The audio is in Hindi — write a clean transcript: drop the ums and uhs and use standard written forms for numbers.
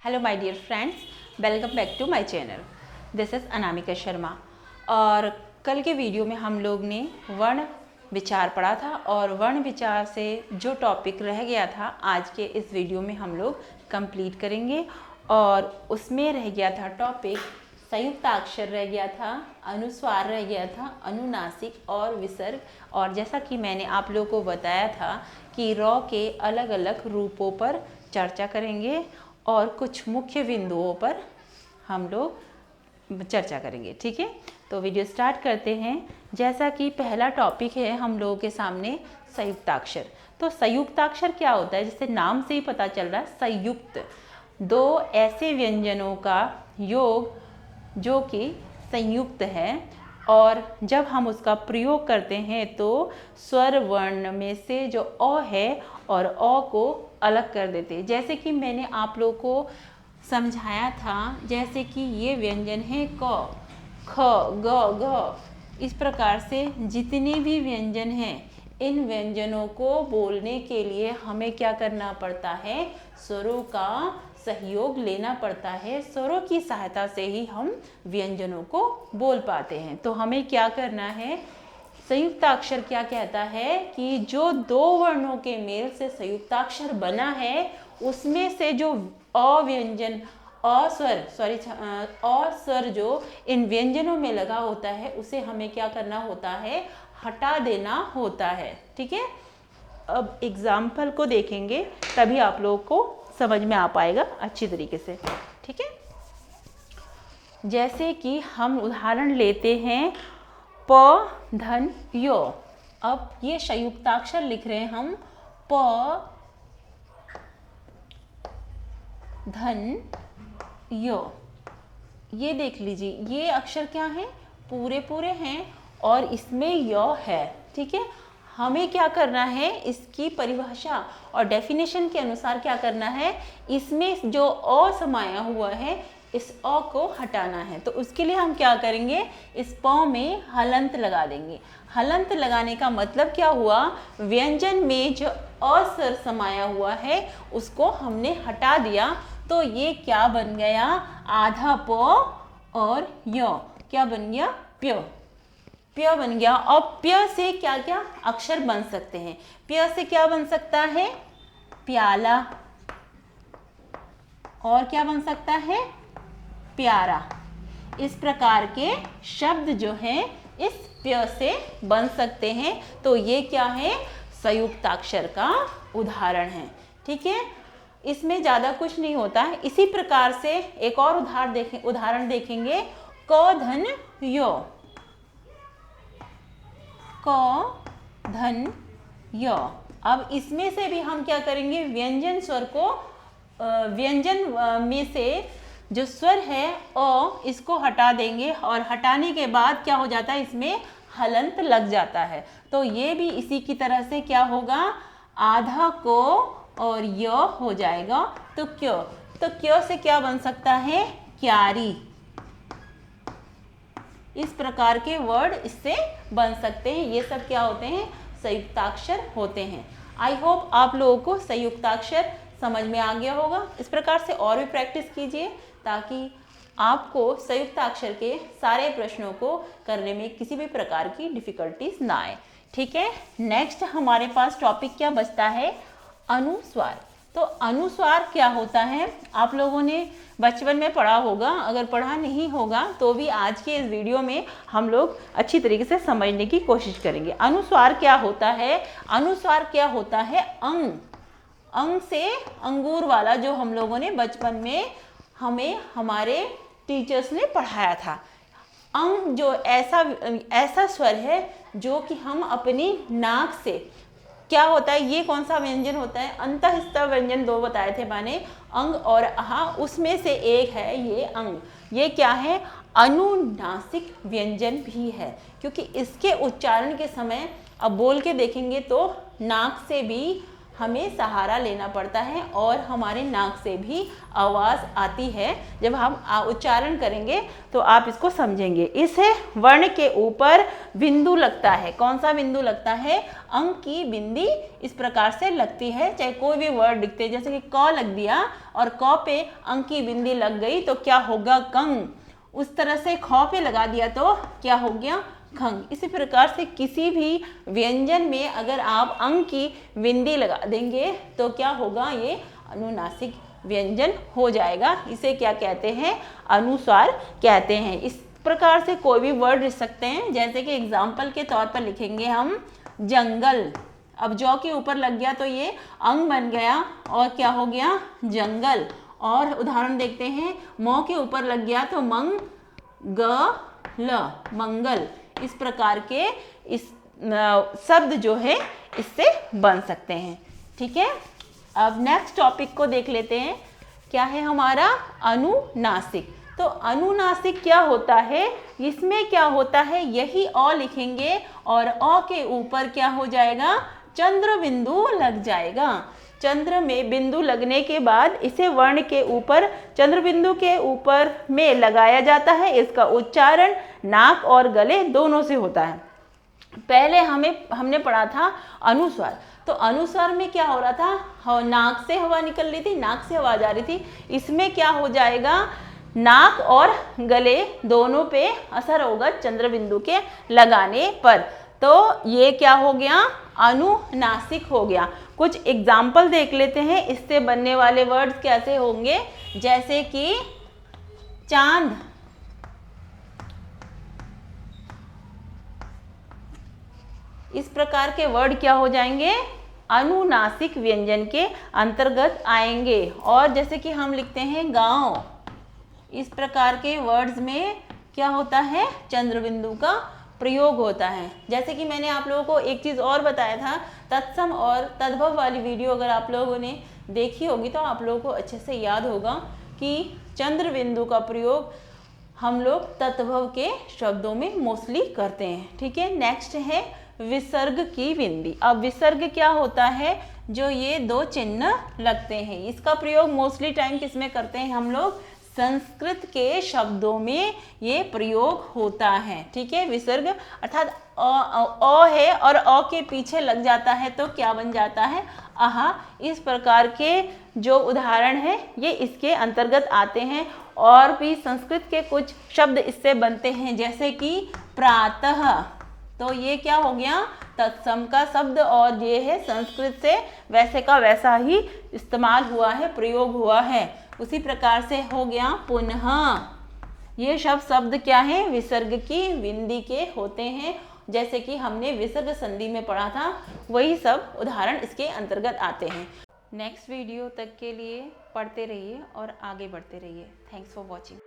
Hello my dear friends, welcome back to my channel. This is Anamika Sharma. और कल के वीडियो में हम लोग ने वर्ण विचार पढ़ा था और वर्ण विचार से जो टॉपिक रह गया था आज के इस वीडियो में हम लोग कंप्लीट करेंगे। और उसमें रह गया था टॉपिक संयुक्ताक्षर रह गया था, अनुस्वार रह गया था, अनुनासिक और विसर्ग। और जैसा कि मैंने आप लोगों को बताया था कि रॉ के अलग अलग रूपों पर चर्चा करेंगे और कुछ मुख्य बिंदुओं पर हम लोग चर्चा करेंगे। ठीक है, तो वीडियो स्टार्ट करते हैं। जैसा कि पहला टॉपिक है हम लोगों के सामने संयुक्ताक्षर। तो संयुक्ताक्षर क्या होता है, जैसे नाम से ही पता चल रहा है, संयुक्त दो ऐसे व्यंजनों का योग जो कि संयुक्त है। और जब हम उसका प्रयोग करते हैं तो स्वर वर्ण में से जो अ है और अ को अलग कर देते हैं। जैसे कि मैंने आप लोगों को समझाया था, जैसे कि ये व्यंजन है क, ख, ग, घ। इस प्रकार से जितने भी व्यंजन हैं, इन व्यंजनों को बोलने के लिए हमें क्या करना पड़ता है, स्वरों का सहयोग लेना पड़ता है। स्वरों की सहायता से ही हम व्यंजनों को बोल पाते हैं। तो हमें क्या करना है, संयुक्ताक्षर क्या कहता है कि जो दो वर्णों के मेल से संयुक्ताक्षर बना है, उसमें से जो अव्यंजन अस्वर जो इन व्यंजनों में लगा होता है, उसे हमें क्या करना होता है, हटा देना होता है। ठीक है, अब एग्जाम्पल को देखेंगे तभी आप लोगों को समझ में आ पाएगा अच्छी तरीके से। ठीक है, जैसे कि हम उदाहरण लेते हैं प धन यो। अब ये संयुक्ताक्षर लिख रहे हैं हम, प धन यो। ये देख लीजिए, ये अक्षर क्या है, पूरे पूरे हैं और इसमें य है। ठीक है, हमें क्या करना है, इसकी परिभाषा और डेफिनेशन के अनुसार क्या करना है, इसमें जो अ समाया हुआ है इस अ को हटाना है। तो उसके लिए हम क्या करेंगे, इस प में हलंत लगा देंगे। हलंत लगाने का मतलब क्या हुआ, व्यंजन में जो अ स्वर समाया हुआ है उसको हमने हटा दिया। तो ये क्या बन गया, आधा प और य क्या बन गया, प्य। प्य बन गया। और प्य से क्या क्या अक्षर बन सकते हैं, प्य से क्या बन सकता है, प्याला। और क्या बन सकता है, प्यारा। इस प्रकार के शब्द जो हैं इस प्य से बन सकते हैं। तो ये क्या है, संयुक्ताक्षर का उदाहरण है। ठीक है, इसमें ज़्यादा कुछ नहीं होता है। इसी प्रकार से एक और उदाहरण देखेंगे, क धन यो। क धन य। अब इसमें से भी हम क्या करेंगे, व्यंजन स्वर को व्यंजन में से जो स्वर है अ, इसको हटा देंगे और हटाने के बाद क्या हो जाता है, इसमें हलंत लग जाता है। तो ये भी इसी की तरह से क्या होगा, आधा को और य हो जाएगा तो क्यों। तो क्यों से क्या बन सकता है, क्यारी। इस प्रकार के वर्ड इससे बन सकते हैं। ये सब क्या होते हैं, संयुक्ताक्षर होते हैं। आई होप आप लोगों को संयुक्ताक्षर समझ में आ गया होगा। इस प्रकार से और भी प्रैक्टिस कीजिए ताकि आपको संयुक्ताक्षर के सारे प्रश्नों को करने में किसी भी प्रकार की डिफिकल्टीज ना आए। ठीक है, नेक्स्ट हमारे पास टॉपिक क्या बचता है, अनुस्वार। तो अनुस्वार क्या होता है, आप लोगों ने बचपन में पढ़ा होगा, अगर पढ़ा नहीं होगा तो भी आज के इस वीडियो में हम लोग अच्छी तरीके से समझने की कोशिश करेंगे। अनुस्वार क्या होता है, अनुस्वार क्या होता है, अंग। अंग से अंगूर वाला, जो हम लोगों ने बचपन में हमें हमारे टीचर्स ने पढ़ाया था। अंग जो ऐसा स्वर है जो कि हम अपनी नाक से, क्या होता है, ये कौन सा व्यंजन होता है, अंतःस्थ व्यंजन दो बताए थे मैंने, अंग और आहा, उसमें से एक है ये अंग। ये क्या है, अनुनासिक व्यंजन भी है, क्योंकि इसके उच्चारण के समय अब बोल के देखेंगे तो नाक से भी हमें सहारा लेना पड़ता है और हमारे नाक से भी आवाज़ आती है। जब हम उच्चारण करेंगे तो आप इसको समझेंगे। इस वर्ण के ऊपर बिंदु लगता है। कौन सा बिंदु लगता है? अंक की बिंदी इस प्रकार से लगती है। चाहे कोई भी वर्ड लिखते हैं, जैसे कि क लग दिया और क पे अंक की बिंदी लग गई तो क्या होगा? कंग। उस तरह से ख पे लगा दिया तो क्या हो गया? खंग। इसी प्रकार से किसी भी व्यंजन में अगर आप अंक की बिंदी लगा देंगे तो क्या होगा? ये अनुनासिक व्यंजन हो जाएगा। इसे क्या कहते हैं? अनुस्वार कहते हैं। इस प्रकार से कोई भी वर्ड लिख सकते हैं। जैसे कि एग्जाम्पल के तौर पर लिखेंगे हम जंगल। अब जौ के ऊपर लग गया तो ये अंग बन गया और क्या हो गया? जंगल। और उदाहरण देखते हैं, मौ के ऊपर लग गया तो मंगल। इस प्रकार के इस शब्द जो है इससे बन सकते हैं। ठीक है, अब नेक्स्ट टॉपिक को देख लेते हैं। क्या है हमारा? अनुनासिक। तो अनुनासिक क्या होता है? इसमें क्या होता है? यही अ लिखेंगे और अ के ऊपर क्या हो जाएगा? चंद्र बिंदु लग जाएगा। चंद्र में बिंदु लगने के बाद इसे वर्ण के ऊपर, चंद्र बिंदु के ऊपर में लगाया जाता है। इसका उच्चारण नाक और गले दोनों से होता है। पहले हमने पढ़ा था अनुस्वार। तो अनुस्वार में क्या हो रहा था? नाक से हवा निकल रही थी, नाक से हवा जा रही थी। इसमें क्या हो जाएगा? नाक और गले दोनों पे असर होगा चंद्र बिंदु के लगाने पर। तो ये क्या हो गया? अनुनासिक हो गया। कुछ एग्जाम्पल देख लेते हैं इससे बनने वाले वर्ड्स कैसे होंगे। जैसे कि चांद, इस प्रकार के वर्ड क्या हो जाएंगे? अनुनासिक व्यंजन के अंतर्गत आएंगे। और जैसे कि हम लिखते हैं गांव, इस प्रकार के वर्ड्स में क्या होता है? चंद्र बिंदु का प्रयोग होता है। जैसे कि मैंने आप लोगों को एक चीज़ और बताया था, तत्सम और तद्भव वाली वीडियो अगर आप लोगों ने देखी होगी तो आप लोगों को अच्छे से याद होगा कि चंद्र बिंदु का प्रयोग हम लोग तद्भव के शब्दों में मोस्टली करते हैं। ठीक है, नेक्स्ट है विसर्ग की बिंदी। अब विसर्ग क्या होता है? जो ये दो चिन्ह लगते हैं, इसका प्रयोग मोस्टली टाइम किस में करते हैं हम लोग? संस्कृत के शब्दों में ये प्रयोग होता है। ठीक है, विसर्ग अर्थात अ है और अ के पीछे लग जाता है तो क्या बन जाता है? आहा। इस प्रकार के जो उदाहरण है ये इसके अंतर्गत आते हैं। और भी संस्कृत के कुछ शब्द इससे बनते हैं, जैसे कि प्रातः। तो ये क्या हो गया? तत्सम का शब्द और ये है संस्कृत से वैसे का वैसा ही इस्तेमाल हुआ है, प्रयोग हुआ है। उसी प्रकार से हो गया पुनः। ये शब्द क्या है? विसर्ग की बिंदी के होते हैं। जैसे कि हमने विसर्ग संधि में पढ़ा था, वही सब उदाहरण इसके अंतर्गत आते हैं। नेक्स्ट वीडियो तक के लिए पढ़ते रहिए और आगे बढ़ते रहिए। Thanks for watching.